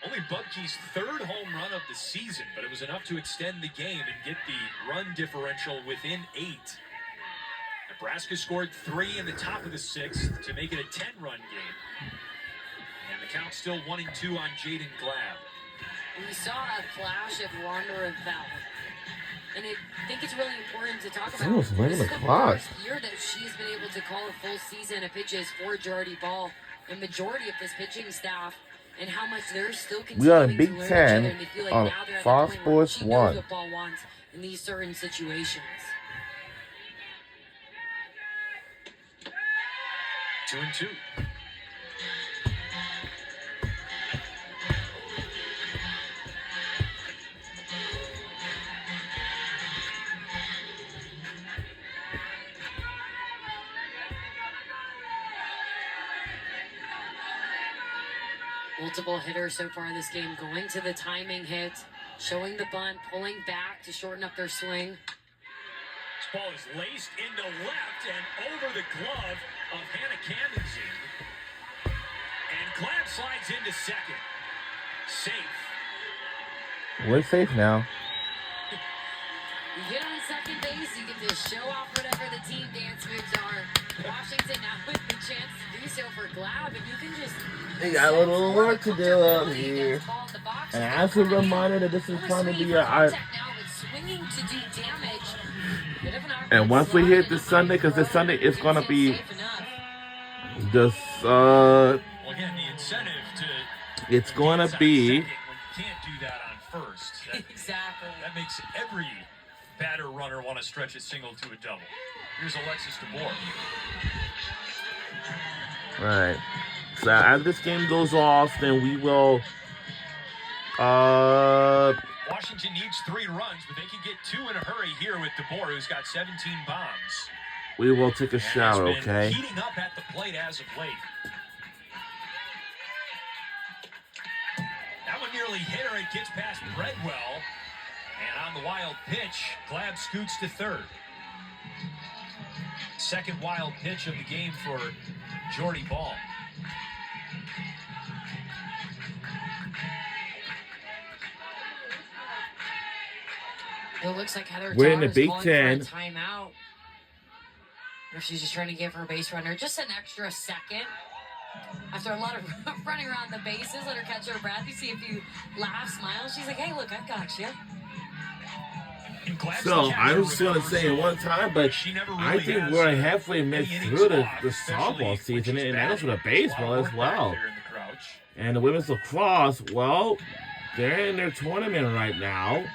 Only Bubke's third home run of the season, but it was enough to extend the game and get the run differential within 8. Nebraska scored 3 in the top of the 6th to make it a 10-run game. And the count still 1-2 on Jaden Glab. We saw a flash of Wanderer Val. And I think it's really important to talk about. Almost right on the clock. First year that she's been able to call a full season of pitches for Jordy Ball. And majority of this pitching staff and how much they're still We are in continuing Big to learn Ten each other, and they feel like on now they're at the Fox point where Sports she 1. knows what Ball wants in these certain situations. 2-2. Multiple hitters so far this game going to the timing hit, showing the bunt, pulling back to shorten up their swing. This ball is laced into left and over the glove of Hannah Kamenzian. And Glab slides into second. Safe. We're safe now. You get on second base, you get to show off whatever the team dance moves are. Washington now with the chance to do so for Glab, and you can just... We got a little work to do out here. And as a reminder that this is trying to be our... And once we hit this Sunday, because this Sunday it's going to be this... Well, again, the incentive to... It's going to be... You can't do that on first. Exactly. That makes every batter runner want to stretch a single to a double. Here's Alexis DeBoer. Right. So as this game goes off, then we will Washington needs 3 runs, but they can get 2 in a hurry here with DeBoer, who's got 17 bombs. we will take a And shower, has been okay? heating up at the plate as of late. That one nearly hit her. It gets past Bredwell. And on the wild pitch, Glab scoots to third. Second wild pitch of the game for Jordy Ball. It looks like Heather We're in the Tarr is Big calling Ten. for a timeout. Or she's just trying to give her base runner just an extra second. After a lot of running around the bases, let her catch her breath. You see a few laughs, smiles. She's like, hey, look, I got you. So I was going to say it one time, but I think we're halfway through the softball season, and that goes with the baseball as well. And the women's lacrosse, well, they're in their tournament right now.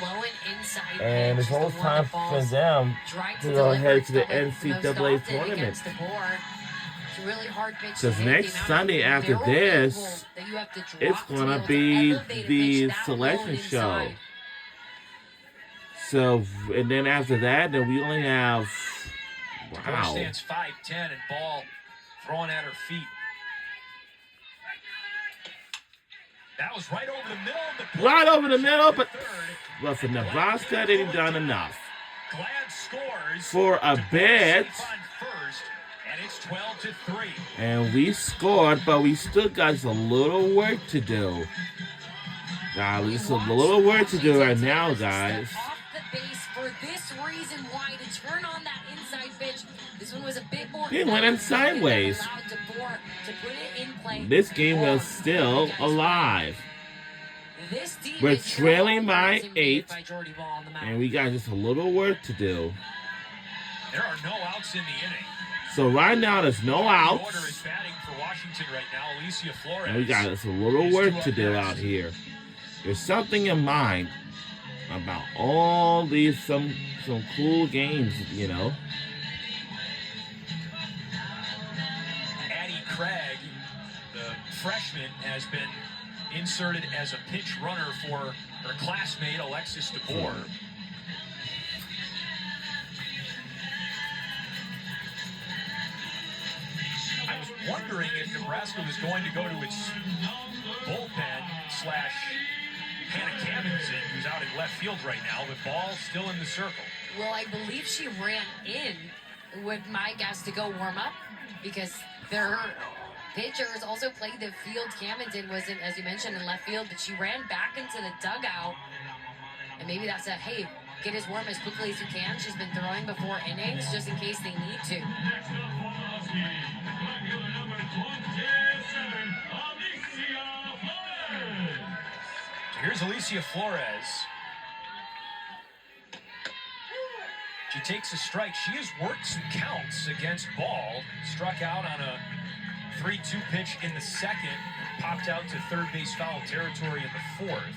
Low and inside And it's almost time for them to go ahead to the NCAA tournament. Because next Sunday after this, it's going to be the selection show. So, and then after that, then we only have, wow. Stands 5'10" and Ball throwing at her feet. That was right over the middle of the plate. Right over the middle, but for Nebraska, they didn't done enough. Glad scores For a bit, first, and it's 12-3. and we scored, but we still got just a little work to do. Guys, just a little work to do right now, guys. For this reason why to turn on that inside pitch. This one was a bit more. It went in sideways. This game was still alive. We're trailing by 8, and we got just a little work to do. There are no outs in the inning. So right now, there's no outs, Is batting for Washington right now, Alicia Flores. and we got just a little work to do out here. There's something in mind about all these some cool games, you know. Addie Craig, the freshman, has been inserted as a pinch runner for her classmate Alexis DeBoer. I was wondering if Nebraska was going to go to its bullpen / Hannah Kamenzian, who's out in left field right now, with Ball still in the circle. Well, I believe she ran in with my guess to go warm up because they're pitchers also played the field. Camden wasn't, as you mentioned, in left field, but she ran back into the dugout. And maybe that's a, hey, get as warm as quickly as you can. She's been throwing before innings just in case they need to. So here's Alicia Flores. She takes a strike. She has worked some counts against Ball. Struck out on a 3-2 pitch in the second. And popped out to third base foul territory in the fourth.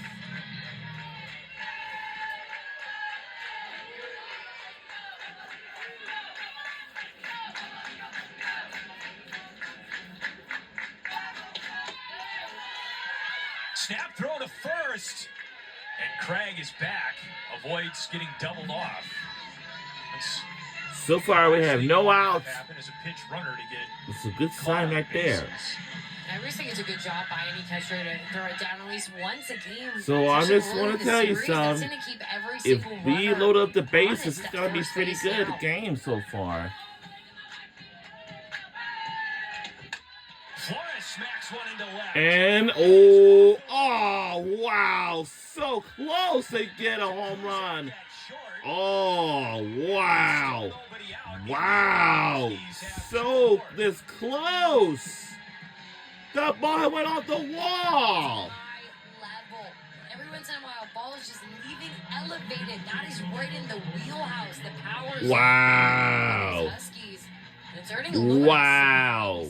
Snap throw to first. And Craig is back. Avoids getting doubled off. So far, we have no outs. It's a good sign right there. I always think it's a good job by any catcher to throw it down at least once a game. So I just want to tell you something. If we load up the bases, it's going to be pretty good game so far. Flores smacks one into left. And, wow. So close to get a home run. Oh, wow. Wow. So this close. The ball went off the wall. Every once in a while, ball is just leaving elevated. That is right in the wheelhouse. The power. Wow. Wow.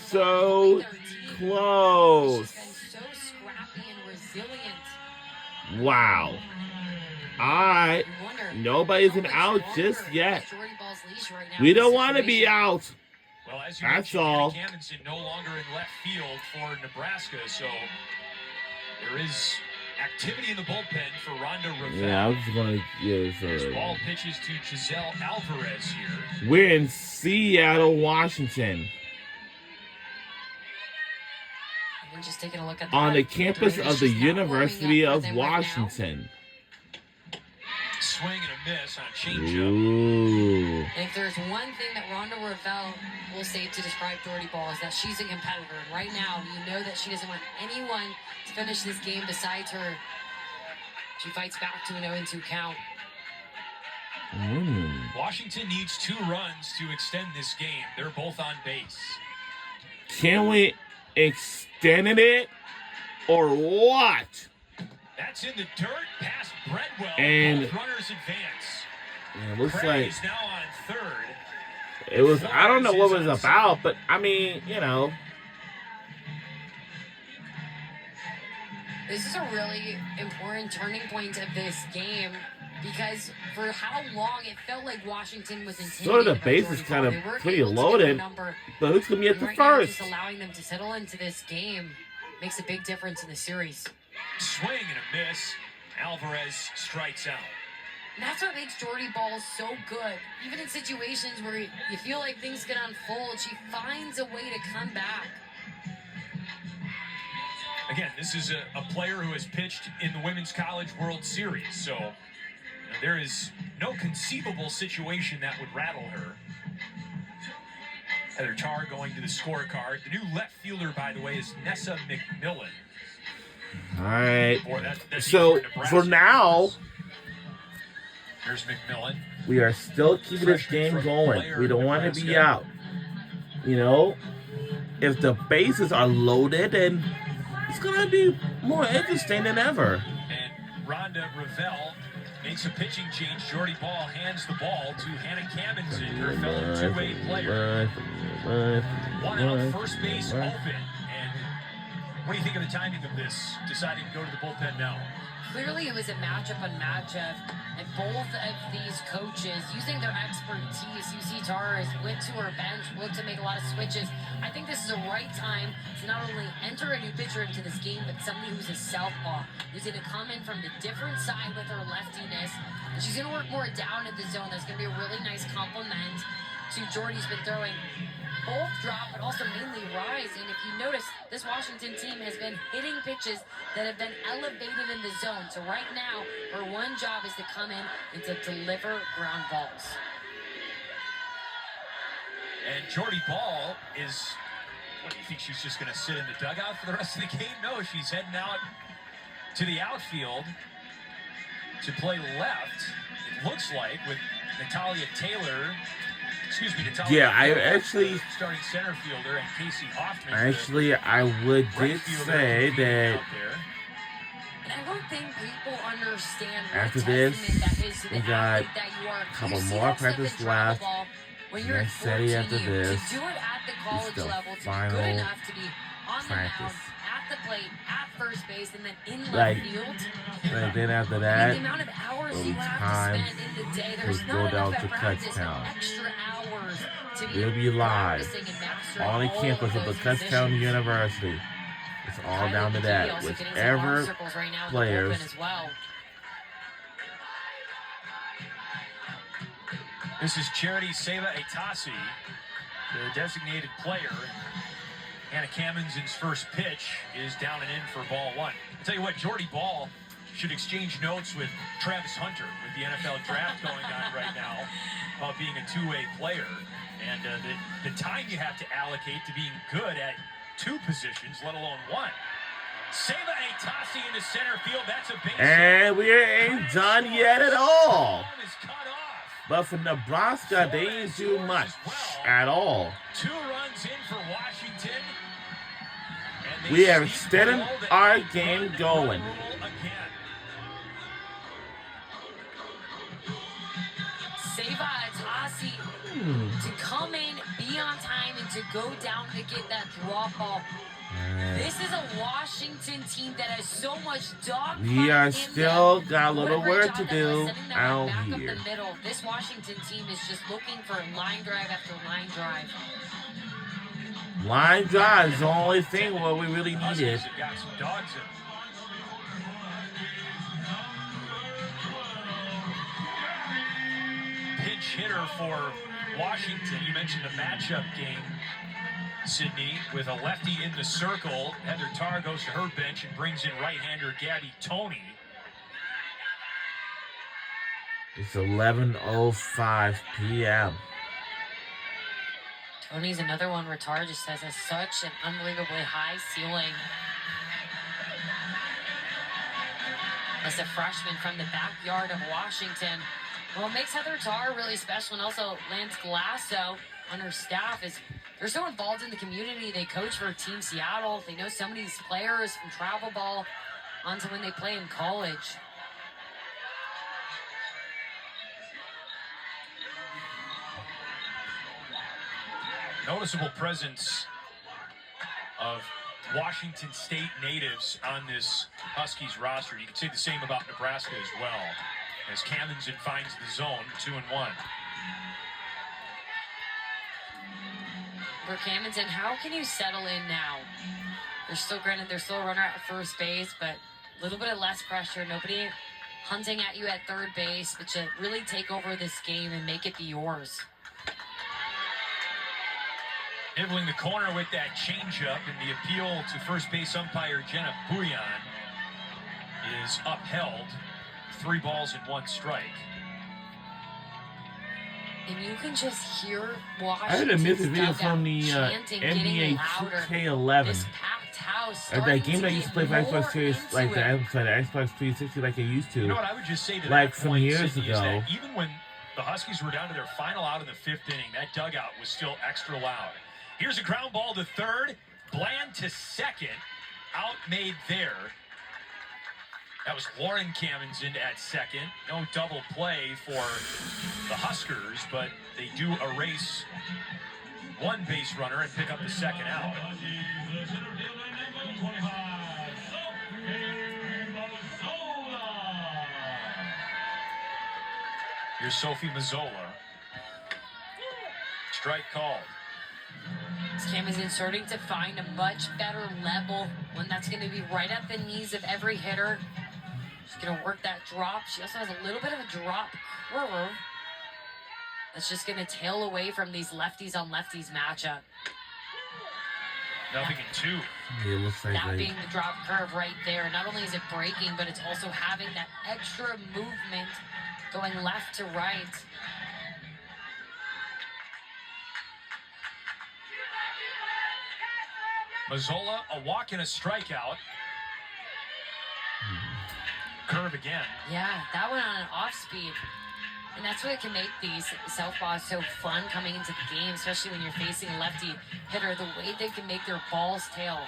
So close. So scrappy and resilient. Wow. Nobody's an out just yet. We don't want to be out. Well, as you That's all. Camdenson no longer in left field for Nebraska, so there is activity in the bullpen for Rhonda Rivera. Yeah, I was going to give This ball pitches to Giselle Alvarez here. We're in Seattle, Washington. We're just taking a look at on the campus of the University of Washington. Swing and a miss on a changeup. Ooh. And if there's one thing that Rhonda Revelle will say to describe Jordy Ball is that she's a competitor. And right now, you know that she doesn't want anyone to finish this game besides her. She fights back to an 0-2 count. Washington needs 2 runs to extend this game. They're both on base. Can we extend it or what? That's in the dirt past Breadwell. And both runners advance. Yeah, it looks Craig like is now on third. It was, I don't know what it was about, but I mean, you know. This is a really important turning point of this game because for how long it felt like Washington was intimidated. Sort of the base is kind of pretty loaded, but who's going to be at the first? Just allowing them to settle into this game makes a big difference in the series. Swing and a miss. Alvarez strikes out. And that's what makes Jordy Ball so good. Even in situations where you feel like things can unfold, she finds a way to come back. Again, this is a player who has pitched in the Women's College World Series, so there is no conceivable situation that would rattle her. Heather Tarr going to the scorecard. The new left fielder, by the way, is Nessa McMillan. All right. Boy, that's so for now, here's McMillan. We are still keeping this game going. We don't want to be out. You know, if the bases are loaded, and it's going to be more interesting than ever. And Rhonda Revelle makes a pitching change. Jordy Ball hands the ball to Hannah Camdenson, her fellow two-way player. One out, first base open. And what do you think of the timing of this, deciding to go to the bullpen now? Clearly it was a matchup on matchup, and both of these coaches, using their expertise, UC Tarr went to her bench, looked to make a lot of switches. I think this is the right time to not only enter a new pitcher into this game, but somebody who's a southpaw, who's going to come in from the different side with her leftiness, and she's going to work more down in the zone. That's going to be a really nice compliment to Jordy's been throwing both drop, but also mainly rise. And if you notice, this Washington team has been hitting pitches that have been elevated in the zone. So right now, her one job is to come in and to deliver ground balls. And Jordy Ball is What, do you think she's just going to sit in the dugout for the rest of the game? No, she's heading out to the outfield to play left, it looks like, with Natalia Taylor. Yeah, I actually starting center fielder and Casey Hoffman. Actually, I would did say that and I don't think people understand after this, we got a couple more practice left. Next Saturday after this, to do it at the college the level, to final be good enough to be on practice. the mound, at the plate, at first base, and then in Like, left field. And then after I that, mean, the amount of hours it'll you be have time to spend in the day, to there's go not down enough to at practice, no Kutztown. extra hours to be We'll be live practicing and mastering on the all campus of the those Kutztown positions. University. It's all Kylie down to McKee that. also getting some Whichever arm circles right now in the players bullpen as well. This is Charity Seva Etasi, the designated player. Hannah Kammensen's first pitch is down and in for ball one. I'll tell you what, Jordy Ball should exchange notes with Travis Hunter with the NFL draft going on right now about being a two-way player. And the time you have to allocate to being good at two positions, let alone one. Seva Etasi in the center field, that's a base. And we ain't done yet at all. Is cut off. But for Nebraska, they didn't do much at all. 2 runs in for Washington. And We have extended our game going. Seva Etasi to come in, be on time, and to go down to get that drop ball. This is a Washington team that has so much dog. We are still got a little work to do out here. The middle. This Washington team is just looking for line drive after line drive. Line drive is the only thing what we really needed. Got some dogs in. Pinch hitter for Washington. You mentioned the matchup game, Sydney, with a lefty in the circle. Heather Tarr goes to her bench and brings in right-hander Gabby Toney. It's 11:05 p.m. Tony's another one where Tarr just has such an unbelievably high ceiling. As a freshman from the backyard of Washington. What makes Heather Tarr really special, and also Lance Glasso on her staff, is they're so involved in the community. They coach for Team Seattle. They know so many of these players from travel ball onto when they play in college. Noticeable presence of Washington State natives on this Huskies roster. You can say the same about Nebraska as well, as Kammensen finds the zone, 2-1. For Kammensen, how can you settle in now? They're still, granted, they're still a runner at first base, but a little bit of less pressure. Nobody hunting at you at third base, but to really take over this game and make it be yours. Nibbling the corner with that changeup, and the appeal to first base umpire Jenna Bouillon is upheld. 3 balls and 1 strike. And you can just hear I Washington's had a music video dugout from the chanting, NBA getting louder. 2K11. This packed house At that game that I used to play for starting Xbox get Series, more like the into it. Xbox 360, like I used to. You know what I would just say to Like that some point, years Sydney, is ago. that even when the Huskies were down to their final out in the 5th inning, that dugout was still extra loud. Here's a ground ball to third, Bland to second, outmade there. That was Lauren Kammensen at second. No double play for the Huskers, but they do erase 1 base runner and pick up the second out. Here's Sophie Mazzola. Strike called. Kammensen starting to find a much better level, one that's going to be right at the knees of every hitter. She's going to work that drop. She also has a little bit of a drop curve that's just going to tail away from these lefties on lefties matchup. Nothing in 2. Yeah, it looks like That being the drop curve right there. Not only is it breaking, but it's also having that extra movement going left to right. Mazzola, a walk and a strikeout. Curve again. Yeah, that one on an off speed. And that's what can make these southpaws so fun coming into the game, especially when you're facing a lefty hitter, the way they can make their balls tail.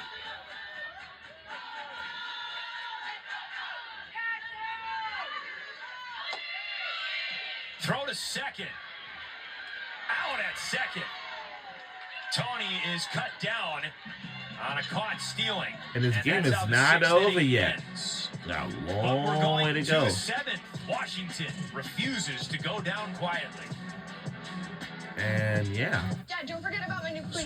Throw to second. Out at second. Tony is cut down on a caught stealing. And this game is not over yet. Got a long way to go. The seventh. Washington refuses to go down quietly. And yeah. Dad, don't forget about my new cleats.